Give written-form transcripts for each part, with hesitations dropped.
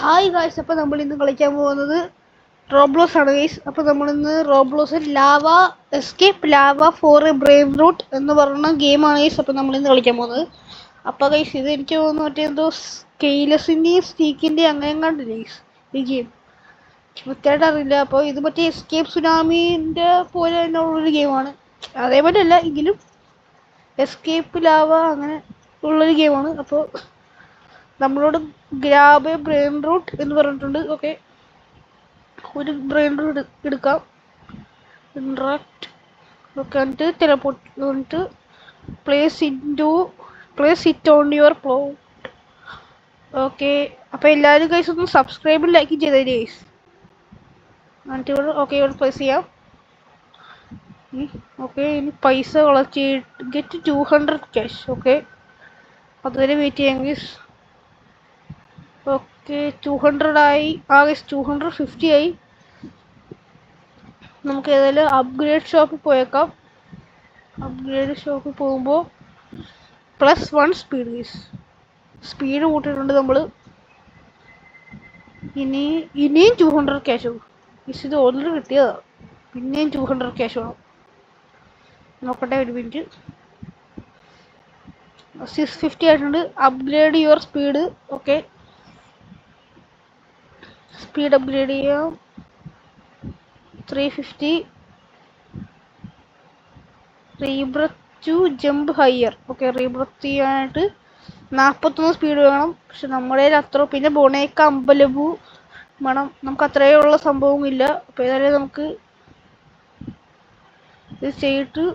Hi guys, അപ്പോൾ നമ്മൾ ഇന്ന് കളിക്കാൻ പോകുന്നത് റോബ്ലോസ് ആണ് ഗൈസ്. അപ്പോൾ നമ്മളിന്ന് റോബ്ലോസിൽ lava escape lava for a brain rot എന്ന് പറയുന്ന ഗെയിമാണ് ഗൈസ്. അപ്പോൾ നമ്മളിന്ന് കളിക്കാൻ പോകുന്നത്. അപ്പോൾ ഗൈസ്, ഇത് എനിക്ക് തോന്നുന്നു മറ്റേ എന്തോ സ്കെയിലസിൻ്റെയും സ്റ്റീക്കിൻ്റെയും അങ്ങനെ എങ്ങാണ്ടില്ല ഗൈസ് ഈ ഗെയിം, കൃത്യമായിട്ട് അറിയില്ല. അപ്പോൾ ഇത് മറ്റേ എസ്കേപ്പ് സുനാമീൻ്റെ പോലെ തന്നെ ഉള്ളൊരു ഗെയിമാണ്. അതേപോലെ അല്ല എങ്കിലും എസ്കേപ്പ് ലാവ അങ്ങനെ ഉള്ളൊരു ഗെയിമാണ്. അപ്പോൾ നമ്മളോട് ഗ്രാബ് എ ബ്രെയിൻ റൂട്ട് എന്ന് പറഞ്ഞിട്ടുണ്ട്. ഓക്കെ, ഒരു ബ്രെയിൻ റൂട്ട് എടുക്കാം. ഇൻട്രാക്ട് ഓക്കെ, എന്നിട്ട് ടെലപ്പോർട്ട് എന്നിട്ട് place it on your plot. Okay, അപ്പോൾ എല്ലാവരും ഗൈസ് ഒന്ന് സബ്സ്ക്രൈബും ലൈക്കും ചെയ്തേ ഗൈസ്. എന്നിട്ട് ഇവിടെ ഓക്കെ, ഇവിടെ പ്ലേസ് ചെയ്യാം. ഓക്കെ, ഇനി പൈസ കളക്ട് ചെയ്തിട്ട് ഗെറ്റ് 200 ക്യാഷ്. ഓക്കെ, അതുവരെ വെയിറ്റ് ചെയ്യാം ഗൈസ്. ഓക്കെ, 200 ആയി. ഗൈസ് 250 ആയി. നമുക്ക് ഏതായാലും അപ്ഗ്രേഡ് ഷോപ്പിൽ പോയേക്കാം. അപ്ഗ്രേഡ് ഷോപ്പിൽ പോകുമ്പോൾ +1 സ്പീഡ് ഗൈസ്, സ്പീഡ് കൂട്ടിയിട്ടുണ്ട് നമ്മൾ. ഇനിയും 200 ക്യാഷ് ഗൈസ്. ഇത് ഓൾറെഡി കിട്ടിയതാണ്, പിന്നെയും 200 ക്യാഷ് വേണം. നോക്കട്ടെ ഒരു മിനിറ്റ്. 650 ആയിട്ടുണ്ട്. Upgrade your speed. Okay, speed upgrade ചെയ്യാം. 350. റീബ്രത്ത് ടു ജമ്പ് ഹയർ. ഓക്കെ, റീബ്രത്ത് ചെയ്യാനായിട്ട് 41 സ്പീഡ് വേണം. പക്ഷെ നമ്മുടെ കയ്യിൽ അത്ര, പിന്നെ ബൊണേക്ക അമ്പലപൂ വേണം. നമുക്ക് അത്രയുള്ള സംഭവമില്ല. അപ്പോൾ ഏതായാലും നമുക്ക് ഇത് ചെയ്തിട്ട്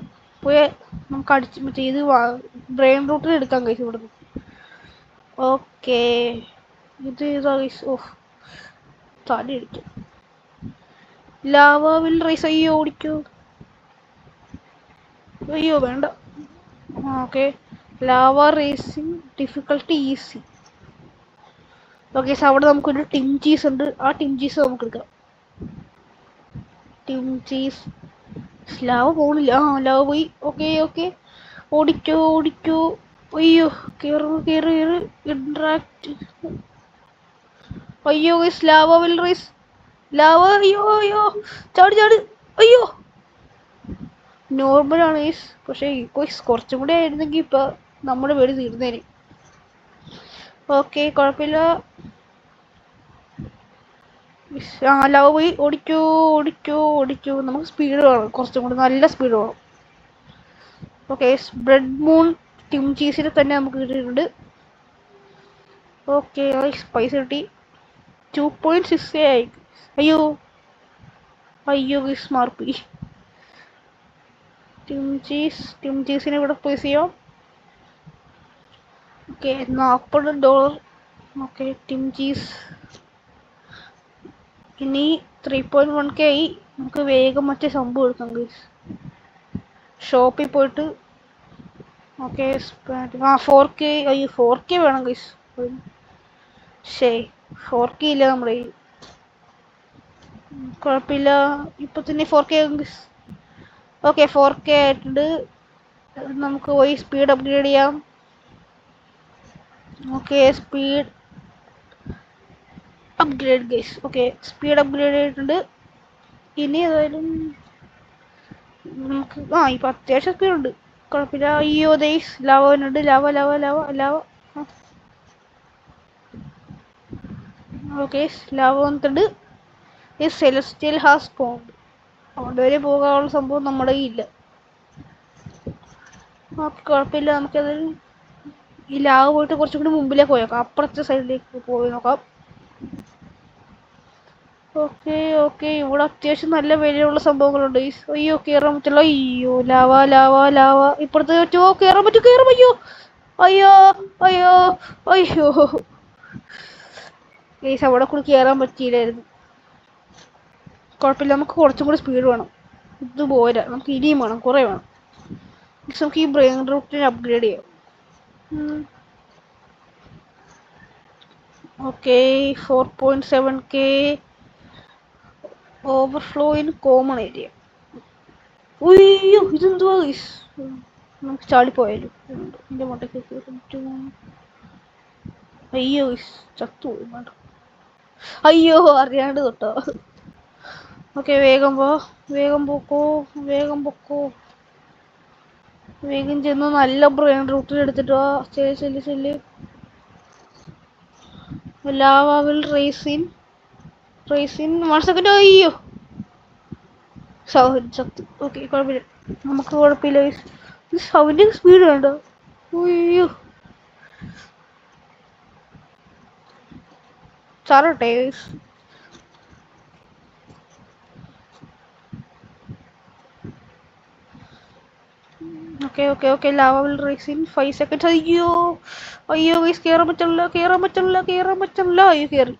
പോയി നമുക്ക് അടിച്ച് മറ്റേ ഇത് ബ്രെയിൻ റൂട്ടിൽ എടുക്കാൻ കഴിച്ചു ഇവിടുന്ന്. ഓക്കെ, ഇത് ഇതാ കഴിച്ചു. ഓഫ്, തടി അടിക്കും. Lava will rise. അയ്യോ ഓടിക്കോ, അയ്യോ വേണ്ട. Okay, lava racing difficulty easy. Okay, അവിടെ നമുക്കൊരു ടിം ചീസ് ഉണ്ട്. ആ ടിം ചീസ് നമുക്ക് എടുക്കാം. Tim cheese. ലാവ പോണില്ല. ലാവ പോയി. ഓക്കെ ഓക്കെ, ഓടിക്കോ ഓടിക്കോ. അയ്യോ, കയറ്. ഇൻട്രാക്ട്. അയ്യോ guys, lava will rice. Lava, അയ്യോ ചാട്. അയ്യോ, നോർമലാണ് ഗൈസ്. പക്ഷേ കുറച്ചും കൂടി ആയിരുന്നെങ്കിൽ ഇപ്പം നമ്മുടെ പേര് തീർന്നേനെ. ഓക്കെ, കുഴപ്പമില്ല. ലാവ പോയി. ഓടിക്കോ. നമുക്ക് സ്പീഡ് വേണം, കുറച്ചും കൂടി നല്ല സ്പീഡ് വേണം. ഓക്കെ, ബ്രെഡ് മൂൺ ടിം ചീസിനെ തന്നെ നമുക്ക് കിട്ടിയിട്ടുണ്ട്. ഓക്കെ, പൈസ കിട്ടി. 2.6 ആയി. അയ്യോ ഗൈസ്, മാർപ്പി. ടിം ചീസിനെ ഇവിടെ പ്ലേസ് ചെയ്യാം. ഓക്കെ, $40. Okay, Tim cheese. ഇനി 3.1K ആയി. നമുക്ക് വേഗം മറ്റേ സംഭവം എടുക്കാം ഗൈസ്. ഷോപ്പിൽ പോയിട്ട് ഓക്കെ 4K. അയ്യോ 4K വേണം ഗൈസ്. ശരി, 4K ഇല്ല നമ്മുടെ. കുഴപ്പമില്ല, ഇപ്പൊ തന്നെ 4K ആകും ഗൈസ്. ഓക്കെ, 4K ആയിട്ടുണ്ട്. നമുക്ക് പോയി സ്പീഡ് അപ്ഗ്രേഡ് ചെയ്യാം. Okay, speed upgrade guys. Okay, speed upgrade ചെയ്തിട്ടുണ്ട്. ഇനി ഏതായാലും നമുക്ക് ഇപ്പം അത്യാവശ്യം സ്പീഡ് ഉണ്ട്, കുഴപ്പമില്ല. അയ്യോ ഗൈസ്, ലാവ വരുന്നുണ്ട്. ലാവ. ഓക്കെ, ലാവ വന്നിട്ടുണ്ട്. ഈ സെലസ്റ്റിയൽ ഹാസ് പോണ്ട്, അവിടെ വരെ പോകാനുള്ള സംഭവം നമ്മുടെ കയ്യിലില്ല. ഓക്കെ, കുഴപ്പമില്ല. നമുക്കത് ഈ ലാവ പോയിട്ട് കുറച്ചും കൂടി മുമ്പിലേക്ക് പോയേക്കാം, അപ്പുറത്തെ സൈഡിലേക്ക് പോയി നോക്കാം. ഓക്കെ, ഇവിടെ അത്യാവശ്യം നല്ല വിലയുള്ള സംഭവങ്ങളുണ്ട്. അയ്യോ കയറാൻ പറ്റില്ല. അയ്യോ ലാവ. ഇപ്പുറത്ത് കയറാൻ പറ്റും. അയ്യോ ഗൈസ്, അവിടെ കൂടി കയറാൻ പറ്റിയില്ലായിരുന്നു. കുഴപ്പമില്ല, നമുക്ക് കുറച്ചും കൂടി സ്പീഡ് വേണം. ഇത് പോരാ, നമുക്ക് ഇനിയും വേണം, കുറേ വേണം. നമുക്ക് ഈ ബ്രെയിൻ റൂട്ടിനെ അപ്ഗ്രേഡ് ചെയ്യാം. Okay, 4.7K overflow in common area. അയ്യോ ഇതെന്തുവാ ഗൈസ്, നമുക്ക് ചാടിപ്പോയാലും എൻ്റെ മണ്ടയ്ക്ക്. അയ്യോ ഗൈസ്, ചത്തുപോയി. വേണ്ട, അയ്യോ അറിയാണ്ട് തൊട്ടോ. ഓക്കെ വേഗം പോ, വേഗം പൊക്കോ, വേഗം പൊക്കോ. വേഗം ചെന്ന് നല്ല ബ്രെയിൻ റൂട്ടിൽ എടുത്തിട്ട് വാ. ചെല്ല് ചെല്ല്. Lava will raise in 1 second. അയ്യോ സത്യം. ഓക്കെ കുഴപ്പമില്ല, നമുക്ക് കുഴപ്പമില്ല. സൗണ്ടിങ് സ്പീഡ് വേണ്ടോ? അയ്യോ ചാറട്ടെ. Okay okay okay lava will raise in 5 seconds. അയ്യോ അയ്യോ ഗൈസ് കയറാൻ പറ്റില്ല, കയറാൻ പറ്റില്ല, കയറാൻ പറ്റില്ല. അയ്യോ കയറി.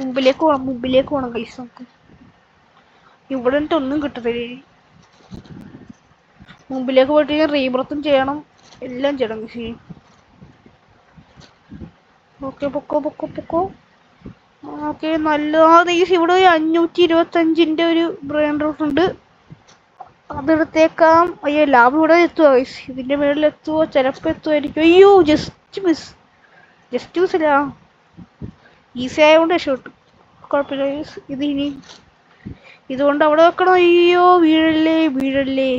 മുമ്പിലേക്ക് പോണം ഗൈസ്. നമുക്ക് ഇവിടെ ഒന്നും കിട്ടത്തില്ല. മുമ്പിലേക്ക് പോയിട്ട് റീബ്രത്തും ചെയ്യണം, എല്ലാം ചെയ്യണം ഗൈസ്. ഓക്കെ പൊക്കോ പൊക്കോ പൊക്കോ. ഓക്കെ നല്ല ഗൈസ്. ഇവിടെ 525ന്റെ ഒരു ബ്രെയിൻ റൂട്ട് ഉണ്ട്, അതെടുത്തേക്കാം. അയ്യോ ലാഭം ഇവിടെ എത്തുവോ ഗൈസ്? ഇതിന്റെ മേളിൽ എത്തുവോ? ചിലപ്പോ എത്തുമായിരിക്കും. അയ്യോ ജസ്റ്റ് മിസ്സില്ല. ഈസി ആയതുകൊണ്ട് രക്ഷപ്പെട്ടു. കുഴപ്പമില്ല ഗൈസ്. ഇത് ഇനി ഇതുകൊണ്ട് അവിടെ വെക്കണം. അയ്യോ വീഴല്ലേ വീഴല്ലേ.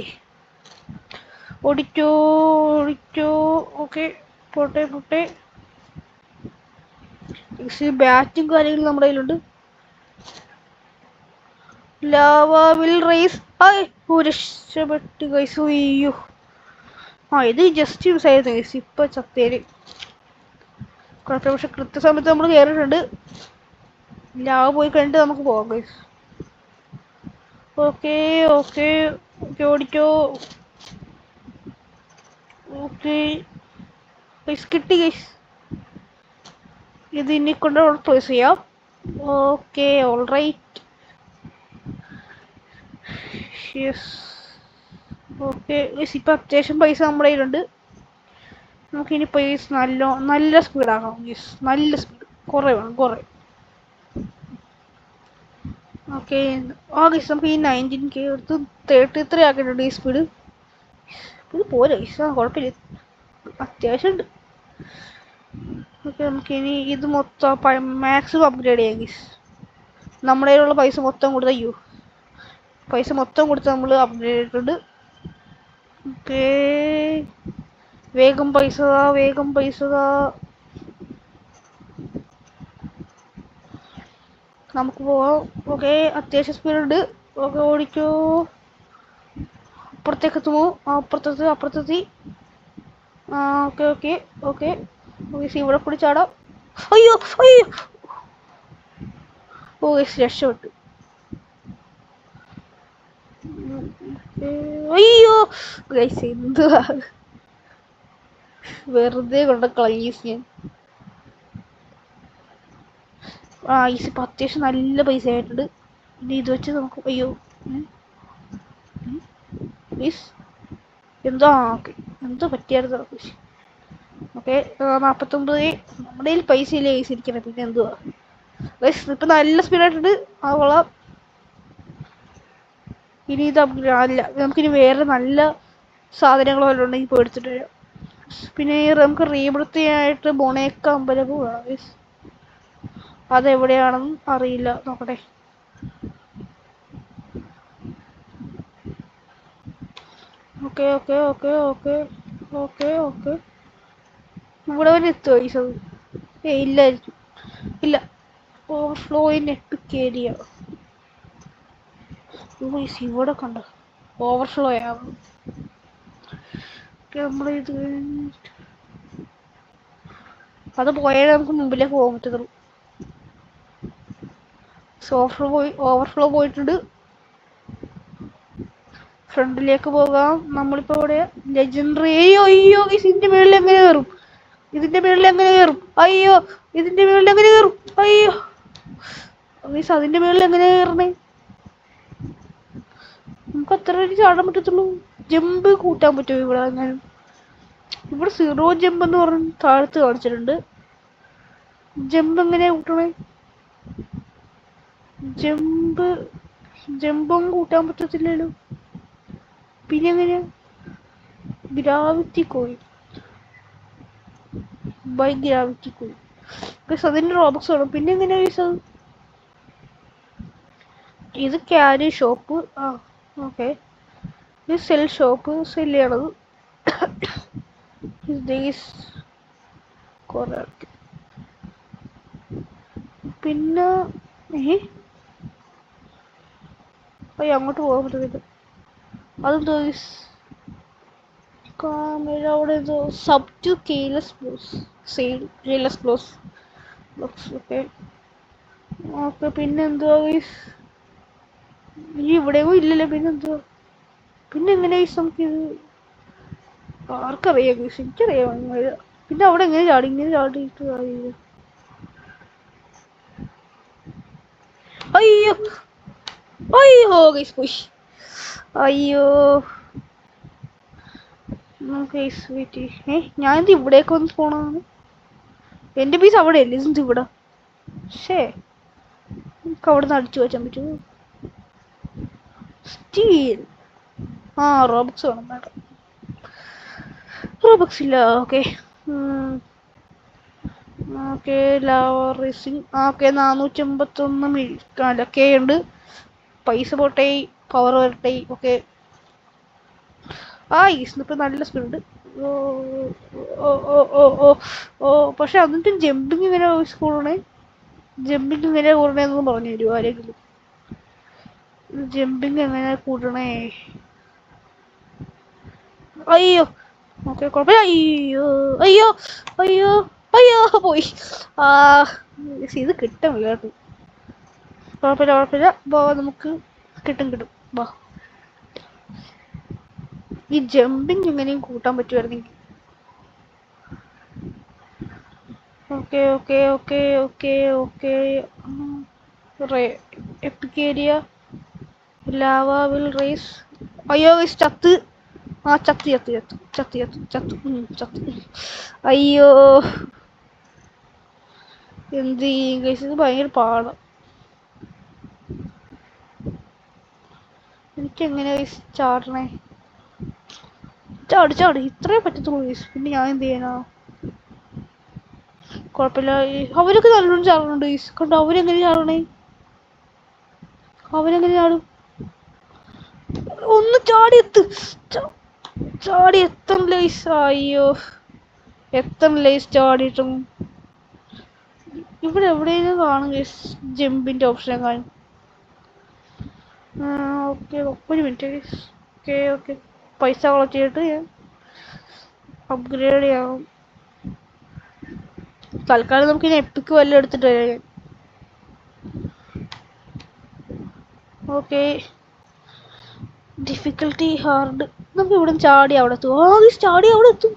ഓടിച്ചോ ഓടിച്ചോ. ഓക്കെ പോട്ടെ പോട്ടെ. ബാറ്റും കാര്യങ്ങളും നമ്മുടെ കയ്യിലുണ്ട്. Lava will race. രക്ഷപ്പെട്ടു ഗൈസ്. അയ്യോ ഇത് ജസ്റ്റ് യൂസ് ആയിരുന്നു ഗൈസ്. ഇപ്പൊ ചത്തേര് കുഴപ്പമില്ല. പക്ഷെ കൃത്യസമയത്ത് നമ്മൾ കയറിയിട്ടുണ്ട്. ലാവ പോയി കഴിഞ്ഞിട്ട് നമുക്ക് പോകാം ഗൈസ്. ഓക്കെ ഓക്കെ ഓക്കെ ഓടിച്ചോ. ഓക്കെ ഗൈസ് കിട്ടി ഗൈസ്. ഇത് ഇനി കൊണ്ട് പ്ലേസ് ചെയ്യാം. Okay alright. Yes okay guys. ഇപ്പം അത്യാവശ്യം പൈസ നമ്മുടെ കയ്യിലുണ്ട്. നമുക്കിനി പൈസ നല്ല സ്പീഡാക്കണം യെസ്. നല്ല സ്പീഡ് കുറേ വേണം, കുറേ. ഓക്കെ ഗൈസ് നമുക്ക് ഈ 19K എടുത്ത് 33 ആക്കിയിട്ടുണ്ട് ഈ സ്പീഡ്. ഇത് പോരെ ഗൈസ്. കുഴപ്പമില്ല, അത്യാവശ്യം ഉണ്ട്. ഓക്കെ നമുക്കിനി ഇത് മൊത്തം മാക്സിമം അപ്ഗ്രേഡ് ചെയ്യാം ഗൈസ്. നമ്മുടെ കയ്യിലുള്ള പൈസ മൊത്തം കൊടുത്ത പൈസ മൊത്തം കൊടുത്ത് നമ്മൾ അപ്ഗ്രേഡ് ചെയ്തിട്ടുണ്ട്. ഓക്കെ വേഗം പൈസ താ, വേഗം പൈസ താ. നമുക്ക് പോവാം. ഓക്കെ അത്യാവശ്യം സ്പീഡ് ഉണ്ട്. ഓക്കെ ഓടിക്കോ. അപ്പുറത്തേക്ക് എത്തുമോ? അപ്പുറത്തെത്തി. Okay okay okay. ഇവിടെ പിടിച്ചാടാം. അയ്യോ അയ്യോ ഓ രക്ഷപ്പെട്ടു. അയ്യോ ഗൈസ് എന്തുവാ വെറുതെ കൊണ്ട് കളയീസ് ഞാൻ. ഇപ്പൊ അത്യാവശ്യം നല്ല പൈസ ആയിട്ടുണ്ട്. ഇനി ഇത് വെച്ച് നമുക്ക് അയ്യോ എന്തോ ഓക്കെ എന്തോ പറ്റിയായിരുന്നു. ഓക്കെ 49. നമ്മുടെ കയ്യിൽ പൈസ ഇല്ല ഗൈസ് ഇരിക്കണം. പിന്നെ എന്തുവാ ഗൈസ്. ഇപ്പൊ നല്ല സ്പീഡായിട്ടുണ്ട്. കൊള്ളാം. ഇനി ഇത് അല്ല, നമുക്കിനി വേറെ നല്ല സാധനങ്ങൾ വല്ലതും ഉണ്ടെങ്കിൽ പോയി എടുത്തിട്ട് വരാം. പിന്നെ നമുക്ക് റീവൃത്തിയായിട്ട് ബൊണേക്ക അമ്പലവും വേണം. അതെവിടെയാണെന്ന് അറിയില്ല, നോക്കട്ടെ. Okay okay okay okay okay okay ഇവിടെ വരെ എത്തുമോ ഈ സൗ? ഇല്ലായിരിക്കും. ഇല്ല. Overflow in EPIC area. ഇവിടെ കണ്ട ഓവർഫ്ലോ ആവും. നമ്മളിത് അത് പോയാലേ നമുക്ക് മുമ്പിലേക്ക് പോകാൻ പറ്റത്തുള്ളൂ. ഓവർഫ്ലോ പോയിട്ടുണ്ട്. ഫ്രണ്ടിലേക്ക് പോകാം. നമ്മളിപ്പോ ഇവിടെ ലെജൻഡറി. അയ്യോ ഇതിന്റെ മേളിൽ എങ്ങനെ കയറും? അയ്യോ ഇതിന്റെ മേളിൽ എങ്ങനെ കയറും? അയ്യോ അതിന്റെ മേളിൽ എങ്ങനെ കയറണേ? നമുക്ക് അത്ര ചാടാൻ പറ്റത്തുള്ളൂ. ജമ്പ് കൂട്ടാൻ പറ്റുമോ ഇവിടെ? അങ്ങനെ ഇവിടെ 0 ജമ്പ് എന്ന് പറഞ്ഞ് താഴത്ത് കാണിച്ചിട്ടുണ്ട്. ജമ്പ് എങ്ങനെയാ കൂട്ടണേ? ജമ്പും കൂട്ടാൻ പറ്റത്തില്ലല്ലോ. പിന്നെ എങ്ങനെയാ? Gravity coin buy gravity coin. Guys അതിൻ്റെ റോബക്സ് വേണം. പിന്നെ എങ്ങനെയാ ഗൈസ് അത്? ഇത് ക്യാരി ഷോപ്പ്. ആ ഓക്കെ. ഇത് സെൽ ഷോപ്പ്, സെല് ചെയ്യണത്. കുറെ പിന്നെ അങ്ങോട്ട് പോകാൻ പറ്റുന്നില്ല. അതെന്തോ കാമറ അവിടെ എന്തോ സബ് ടു കെയിലെസ് ബ്ലൂസ് സെയിൽ കെയിലെസ് ബ്ലൂസ് ഓക്കെ ഓക്കെ. പിന്നെ എന്തുവാ ഗൈസ്? ഈ ഇവിടെയോ ഇല്ലല്ലോ. പിന്നെന്തുവാ? പിന്നെ എങ്ങനെയാ ഗൈസ് നമുക്കിത്? ആർക്കറിയാം ഗൈസ്? എനിക്കറിയാം. പിന്നെ അവിടെ എങ്ങനെ ചാടി? ഇങ്ങനെ ചാടിയിട്ട് കാര്യമില്ല. അയ്യോ അയ്യോ ഗൈസ് പോയി. അയ്യോ ഗൈസ് വെയിറ്റ്. ഞാനിത് ഇവിടേക്ക് വന്ന് പോണതാണ്. എൻ്റെ പീസ് അവിടെ അല്ലേ? ഇത് ഇവിടെ. ശേ നമുക്ക് അവിടെ നിന്ന് അടിച്ചു വെച്ചാൻ പറ്റുമോ? സ്റ്റീൽ. ആ റോബക്സ് വേണം. വേണ്ട റോബക്സ് ഇല്ല. Okay okay. Lava racing. Okay 451 K ഉണ്ട്. പൈസ പോട്ടെ, പവർ വരട്ടെ. ഓക്കെ. ആ ഈസ്നിപ്പോൾ നല്ല സ്പീഡ്. ഓ ഓ ഓ ഓ ഓ ഓ പക്ഷെ എന്നിട്ടും ജമ്പിങ് ഇങ്ങനെ കൂടണേ. ജമ്പിങ് ഇങ്ങനെ കൂടണേന്ന് പറഞ്ഞു തരുമോ ആരെങ്കിലും? ജമ്പിങ് എങ്ങനെ കൂട്ടണേ? അയ്യോ ഓക്കെ കുഴപ്പമില്ല. അയ്യോ അയ്യോ അയ്യോ അയ്യോ പോയി. ആ ഇത് കിട്ടും കേട്ടോ. കുഴപ്പമില്ല കുഴപ്പമില്ല. നമുക്ക് കിട്ടും. വാ ഈ ജമ്പിങ് എങ്ങനെയും കൂട്ടാൻ പറ്റുമായിരുന്നെങ്കിൽ. Okay okay okay okay okay. Epic area lava will rise. അയ്യോ ചത്ത്. ആ ചത്ത്. അയ്യോ എന്ത് ചെയ്യും ഗൈസ്? ഇത് ഭയങ്കര പാടാ. എനിക്കെങ്ങനെ ഗൈസ് ചാടണേ? ചാടി ഇത്രേ പറ്റത്തുള്ളൂ ഗൈസ്. പിന്നെ ഞാൻ എന്ത് ചെയ്യാനാ? കുഴപ്പമില്ല. അവരൊക്കെ നല്ലോണം ചാടുന്നുണ്ട് ഗൈസ്. കണ്ടോ അവരെങ്ങനെ ചാടണേ? അവരെങ്ങനെ ചാടും? ഒന്ന് ചാടി എത്തണില്ല ഗൈസ്. അയ്യോ എത്തണില്ല ഗൈസ് ചാടിയിട്ടും. ഇവിടെ എവിടെയെങ്കിലും കാണും ഗൈസ് ജമ്പിന്റെ ഓപ്ഷൻ കാണും. ഓക്കെ ഒരു മിനിറ്റ് ഗൈസ്. Okay okay. പൈസ കളക്ട് ചെയ്തിട്ട് ഞാൻ അപ്ഗ്രേഡ് ചെയ്യാം. തൽക്കാലം നമുക്ക് ഇനി എപ്പിക്ക് വല്ലതും എടുത്തിട്ട് വരാം. Okay difficulty hard. നമുക്ക് ഇവിടെ ചാടി അവിടെ എത്തും. ചാടി അവിടെ എത്തും.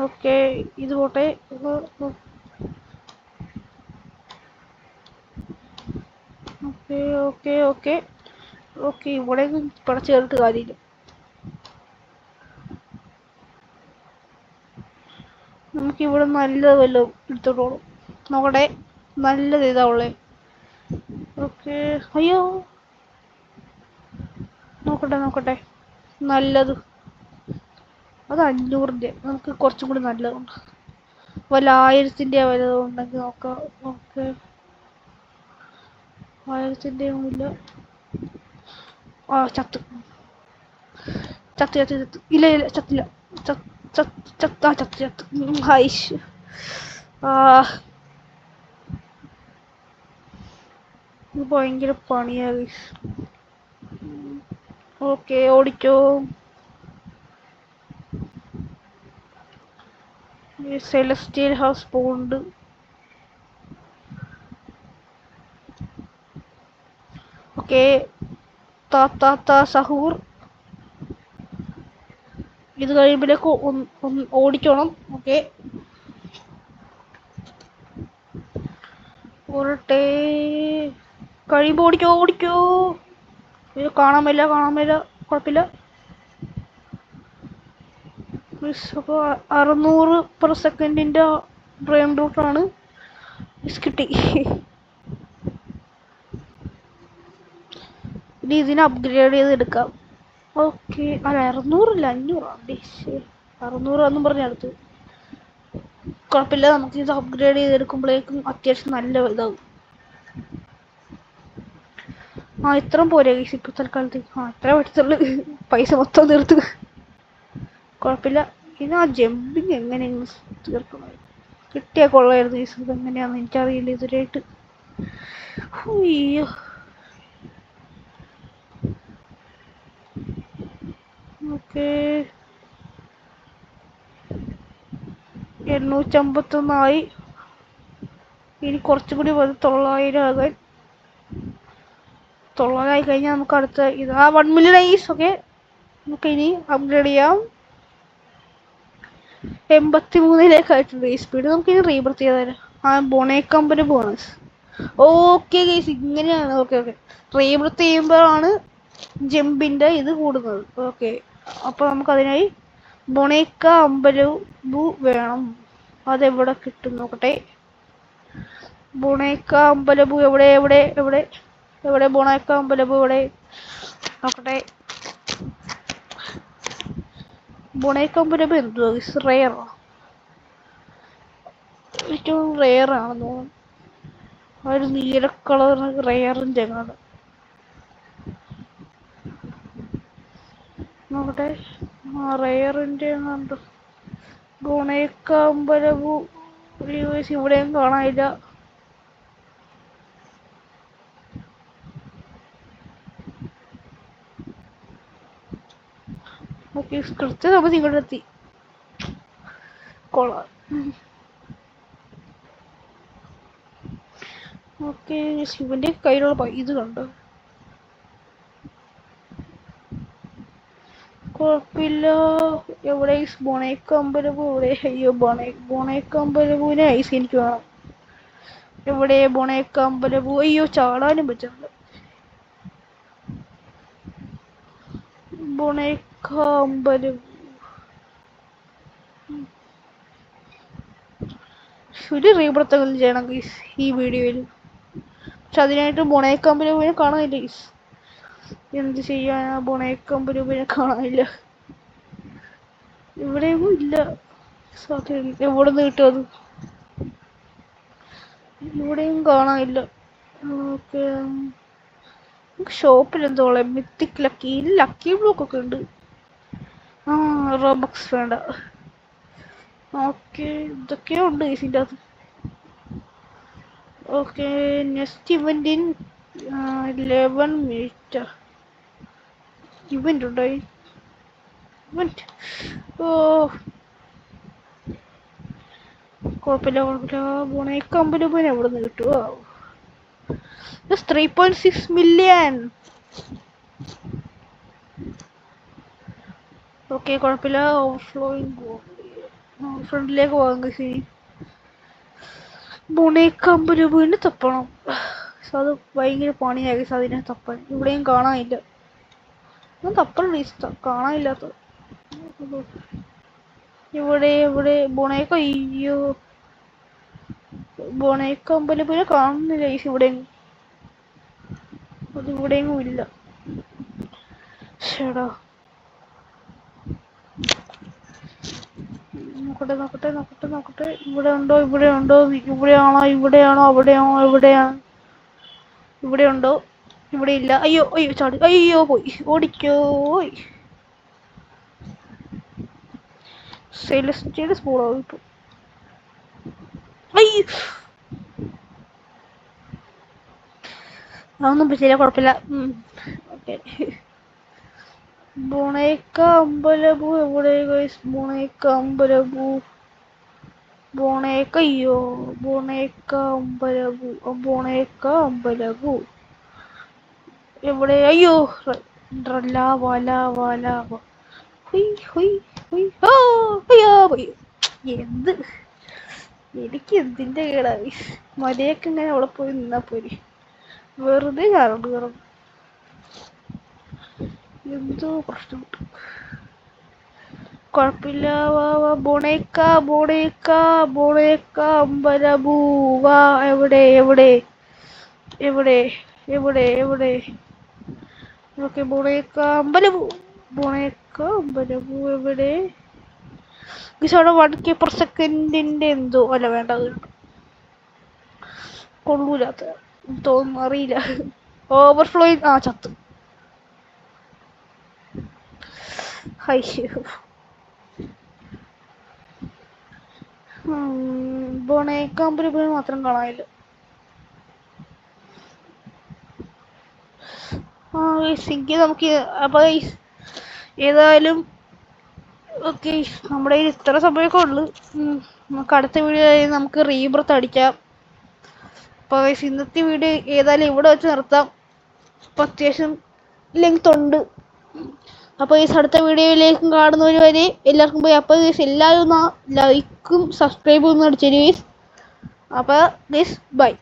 ഓക്കെ ഇത് പോട്ടെ. Okay okay okay okay. ഇവിടെ പടച്ച് കയറിട്ട് കാര്യമില്ല. നമുക്കിവിടെ നല്ലത് വല്ലതും എടുത്തോളൂ. നോക്കട്ടെ നല്ലത് ഇതാ ഉള്ളേ. ഓക്കെ അയ്യോ നോക്കട്ടെ നല്ലത്. അത് 500ൻ്റെ. നമുക്ക് കുറച്ചും കൂടി നല്ലതുണ്ട്. വല്ല 1000ൻ്റെ വല്ലതും ഉണ്ടെങ്കിൽ നോക്കാം. ഓക്കെ 1000ൻ്റെ ഇല്ല. ആ ചത്ത് ഇല്ല ചത്തില്ല. ചത്ത് ഹൈഷ്. ഇത് ഭയങ്കര പണിയായി. ഓക്കെ ഓടിക്കോ. സെലസ്റ്റിയൽ ഹൗസ് പോകുന്നുണ്ട്. ഓക്കെ സഹൂർ. ഇത് കഴിയുമ്പോഴേക്ക് ഓടിക്കണം. ഓക്കെ ഓടട്ടെ. കഴിയുമ്പോൾ ഓടിക്കോ. ഇത് കാണാൻ പറ്റില്ല. കുഴപ്പമില്ല. അപ്പോൾ 600/സെക്കൻഡിൻ്റെ ബ്രെയിൻ റൂട്ടാണ് കിട്ടി. ഇനി ഇതിനെ അപ്ഗ്രേഡ് ചെയ്ത് എടുക്കാം. ഓക്കെ അല്ല 600 അല്ല 500. 600 എന്നും പറഞ്ഞ അടുത്ത്. കുഴപ്പമില്ല, നമുക്ക് ഇത് അപ്ഗ്രേഡ് ചെയ്തെടുക്കുമ്പോഴേക്കും അത്യാവശ്യം നല്ല ഇതാവും. ഇത്രയും പോരെ ഗൈസ് ഇപ്പൊ തൽക്കാലത്തേക്ക്. ഇത്ര പറ്റത്തുള്ളു. പൈസ മൊത്തം തീർത്ത്. കുഴപ്പമില്ല. ഇനി ആ ജമ്പിങ് എങ്ങനെയെങ്കിലും തീർക്കണം. കിട്ടിയാൽ കൊള്ളായിരുന്നു ഗൈസ്. ഇതെങ്ങനെയാണെന്ന് എനിക്കറിയില്ല ഇതുവരെയായിട്ട്. അയ്യോ. ഓക്കേ, 851 ഇനി കുറച്ചും കൂടി 900 ആകാൻ. 900 ആയി കഴിഞ്ഞാൽ നമുക്ക് അടുത്ത ഇത് 1 മില്യൺ ഐസ്. ഓക്കെ, നമുക്ക് ഇനി അപ്ഗ്രേഡ് ചെയ്യാം. 83 ആയിട്ടുണ്ട് ഈ സ്പീഡ്. നമുക്ക് ഇനി റീബർത്ത് ചെയ്താലും ബോണേക്കമ്പന് ബോണസ്. ഓക്കെ ഗൈസ്, ഇങ്ങനെയാണ്. ഓക്കെ ഓക്കെ, റീബർത്ത് ചെയ്യുമ്പോഴാണ് ജമ്പിന്റെ ഇത് കൂടുന്നത്. ഓക്കെ, അപ്പൊ നമുക്ക് അതിനായി ബൊണേക്ക അമ്പലബു വേണം. അതെവിടെ കിട്ടും നോക്കട്ടെ. ബൊണേക്ക അമ്പലബു എവിടെ എവിടെ എവിടെ എവിടെ? ബൊണേക്ക അമ്പലബു എവിടെ നോക്കട്ടെ. ബൊണേക്ക അമ്പലബു എന്തുവാ? റെയറോ? ഏറ്റവും റെയർ ആണെന്ന് തോന്നുന്നു. ആ ഒരു നീല കളർ റെയറിന്റെ എങ്ങാണ് നോക്കട്ടെ. റെയറിന്റെ എങ്ങാണ്ട് ബൊണേക്ക അമ്പലബു ഇവിടെയും കാണാനില്ല. ഓക്കെ, കൃത്യം നമ്മൾ ഇങ്ങോട്ട് എത്തി. കൊള്ളാം. ഓക്കെ, ശിവന്റെ കയ്യിലുള്ള ഇത് കണ്ടോ? കുഴപ്പമില്ല. എവിടെ ബൊണേക്ക അമ്പലപൂ? എവിടെ? അയ്യോ, ബൊണേക്ക അമ്പലപൂവിനെ ഐസ് എനിക്ക് വേണം. എവിടെ ബൊണേക്ക അമ്പലപൂ? അയ്യോ, ചാടാനും പറ്റുന്നുണ്ട്. ബൊണേക്ക അമ്പലപൂ ഒരു റീബർത്തെങ്കിലും ചെയ്യണം ഈ വീഡിയോയിൽ. പക്ഷെ അതിനായിട്ട് ബൊണേക്ക അമ്പലപൂവിനെ കാണാനില്ല. എന്ത് ചെയ്യാനാ? ബൊണേക്ക അമ്പലപൂവിനെ കാണാനില്ല. ഇവിടെയൊന്നും ഇല്ല. എവിടെ നിന്ന് കിട്ടും അത്? ഇവിടെയും കാണാനില്ല. ഓക്കെ, ഷോപ്പിൽ എന്തോളെ മിത്തിക് ലക്കി ബ്ലോക്ക് ഒക്കെ ഉണ്ട്. റോബക്സ് വേണ്ട. ഓക്കെ, ഇതൊക്കെയോ ഉണ്ട് ഇതിൻ്റെ അകത്ത്. ഓക്കെ, നെക്സ്റ്റ് ഇവന്റിൻ 11 മിനിറ്റ് ഇവന്റ് ഉണ്ടായി. ഇവന്റ് കുഴപ്പമില്ല കുഴപ്പമില്ല. ബൊണേക്ക അമ്പലപ്പൂവിന് എവിടെ നിന്ന് കിട്ടുമോ? 3.6 മില്യൺ. ഓക്കെ, കുഴപ്പമില്ല. ഓവർഫ്ലോയിങ് ഫ്രണ്ടിലേക്ക് പോകാം. ബൊണേക്ക അമ്പലപ്പൂവിന് തപ്പണം. അത് ഭയങ്കര പണിയായി അതിനെ തപ്പാൻ. ഇവിടെയും കാണാനില്ല. തപ്പണം, കാണാനില്ലാത്തത്. ഇവിടെ ഇവിടെ ബൊണേക്ക. അയ്യോ, ബൊണേക്ക അമ്പലപ്പൂവിനെ കാണുന്നില്ല ഇവിടെയും. അത് ഇവിടെയെങ്ങും ഇല്ല. ശടാ, നോക്കട്ടെ നോക്കട്ടെ നോക്കട്ടെ നോക്കട്ടെ. ഇവിടെ ഉണ്ടോ? ഇവിടെ ഉണ്ടോ? ഇവിടെയാണോ? ഇവിടെയാണോ? അവിടെയാണോ? എവിടെയാണ്? ഇവിടെ ഉണ്ടോ? ഇവിടെ ഇല്ല. അയ്യോ അയ്യോ, ചാടി. അയ്യോ, പോയി. ഓടിക്കോ. സെലസ്റ്റിയുടെ സ്കൂളോ ഇപ്പൊ? അയ്യോ, അതൊന്നും പറ്റില്ല. കുഴപ്പമില്ല. ഓക്കെ, ബൊണേക്ക അമ്പലപ്പൂ എവിടെ? ബൊണേക്ക അമ്പലപ്പൂ ബൊണേക്ക. അയ്യോ, ബൊണേക്ക അമ്പലപ്പൂ ബൊണേക്ക അമ്പലപ്പൂ എവിടെ? അയ്യോ, ലാവ ലാവ ലാവ. എന്ത് എനിക്ക് എന്തിന്റെ കേടായി? മര്യാദക്ക് ഇങ്ങനെ അവിടെ പോയി നിന്നാ പോരി. വെറുതെ ചാടണ്ട് കയറും. എന്തോ പ്രശ്നമുണ്ട്. കുഴപ്പമില്ല. വാ വാ, ബൊണേക്ക ബൊണേക്ക ബൊണേക്ക അമ്പലപ്പൂ വാ. എവിടെ എവിടെ എവിടെ എവിടെ എവിടെ? ഓക്കെ, ബൊണേക്ക അമ്പലപ്പൂ ബൊണേക്ക അമ്പലപ്പൂ എവിടെ? ഗൈസ് അവിടെ 1k/സെക്കൻഡിന്റെ എന്തോ അല്ല വേണ്ടത് കൊള്ളൂലാത്ത തോന്നുന്നു, അറിയില്ല. ഓവർഫ്ലോയിങ് ചത്ത്. ബോണേക്കാമ്പര് മാത്രം കാണാനില്ല. നമുക്ക് അപ്പൊ ഏതായാലും ഓക്കെ, നമ്മുടെ കയ്യിൽ ഇത്ര സമയമൊക്കെ ഉള്ളു. നമുക്ക് അടുത്ത വീഡിയോ നമുക്ക് റീബ്രത്ത് അടിക്കാം. അപ്പൊ ഇന്നത്തെ വീഡിയോ ഏതായാലും ഇവിടെ വെച്ച് നിർത്താം. അപ്പൊ അത്യാവശ്യം ലെങ്ത് ഉണ്ട്. അപ്പോൾ ഈ അടുത്ത വീഡിയോയിലേക്കും കാണുന്നവർ വരെ എല്ലാവർക്കും പോയി. അപ്പോൾ എല്ലാവരും ലൈക്കും സബ്സ്ക്രൈബും ഒന്ന് അടിച്ചു. അപ്പോൾ ബൈ.